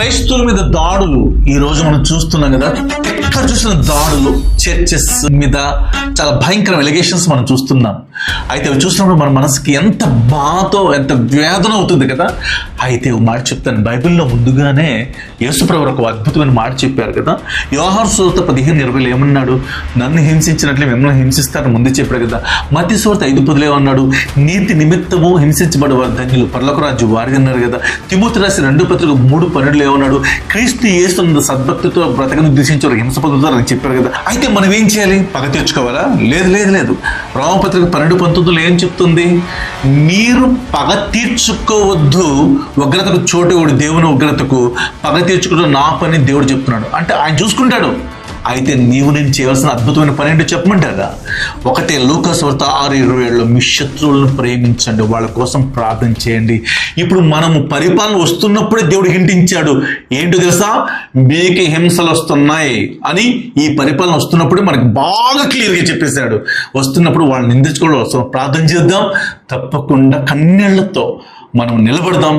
క్రైస్తవుల మీద దాడులు ఈ రోజు మనం చూస్తున్నాం కదా. ఎక్కడ చూసిన దాడులు, చర్చెస్ మీద చాలా భయంకర ఎలిగేషన్స్ మనం చూస్తున్నాం. అయితే అవి చూసినప్పుడు మన మనసుకి ఎంత బాధతో, ఎంత వేదన అవుతుంది కదా. అయితే ఒక మాట చెప్తాను, బైబిల్లో ముందుగానే యేసుప్రభు ఒక అద్భుతమైన మాట చెప్పారు కదా. యోహాను సువార్త 15:20 ఏమన్నాడు? నన్ను హింసించినట్లే మిమ్మల్ని హింసిస్తారని ముందు చెప్పాడు కదా. మత్తయి సువార్త 5:10 ఏమన్నాడు? నీతి నిమిత్తము హింసించబడే వారు ధన్యులు, పరలోక రాజ్యం వారిది అన్నారు కదా. తిమోతి రాసి 2 పత్రిక 3:12 ఏమన్నాడు? క్రీస్తు యేసు సద్భక్తితో బ్రతకను ఉద్దేశించి హింస పొందుతారని చెప్పారు కదా. అయితే మనం ఏం చేయాలి? పగ తెచ్చుకోవాలా? లేదు. రోమపత్రిక 12:19 ఏం చెప్తుంది? మీరు పగ తీర్చుకోవద్దు, ఉగ్రతకు చోటు ఇవ్వడు దేవుని ఉగ్రతకు, పగ తీర్చుకోవడం నా పని దేవుడు చెప్తున్నాడు. అంటే ఆయన చూసుకుంటాడు. అయితే నీవు నేను చేయవలసిన అద్భుతమైన పని ఏంటో చెప్పమంటారా? ఒకటే లూకా సువార్త 6:27 మీ శత్రువులను ప్రేమించండి, వాళ్ళ కోసం ప్రార్థన చేయండి. ఇప్పుడు మనము పరిపాలన వస్తున్నప్పుడే దేవుడు హింటించాడు. ఏంటో తెలుసా? మీకు హింసలు వస్తున్నాయి అని ఈ పరిపాలన వస్తున్నప్పుడే మనకు బాగా క్లియర్గా చెప్పేశాడు. వస్తున్నప్పుడు వాళ్ళని నిందించుకోవడం, ప్రార్థన చేద్దాం, తప్పకుండా కన్నీళ్లతో మనం నిలబడదాం.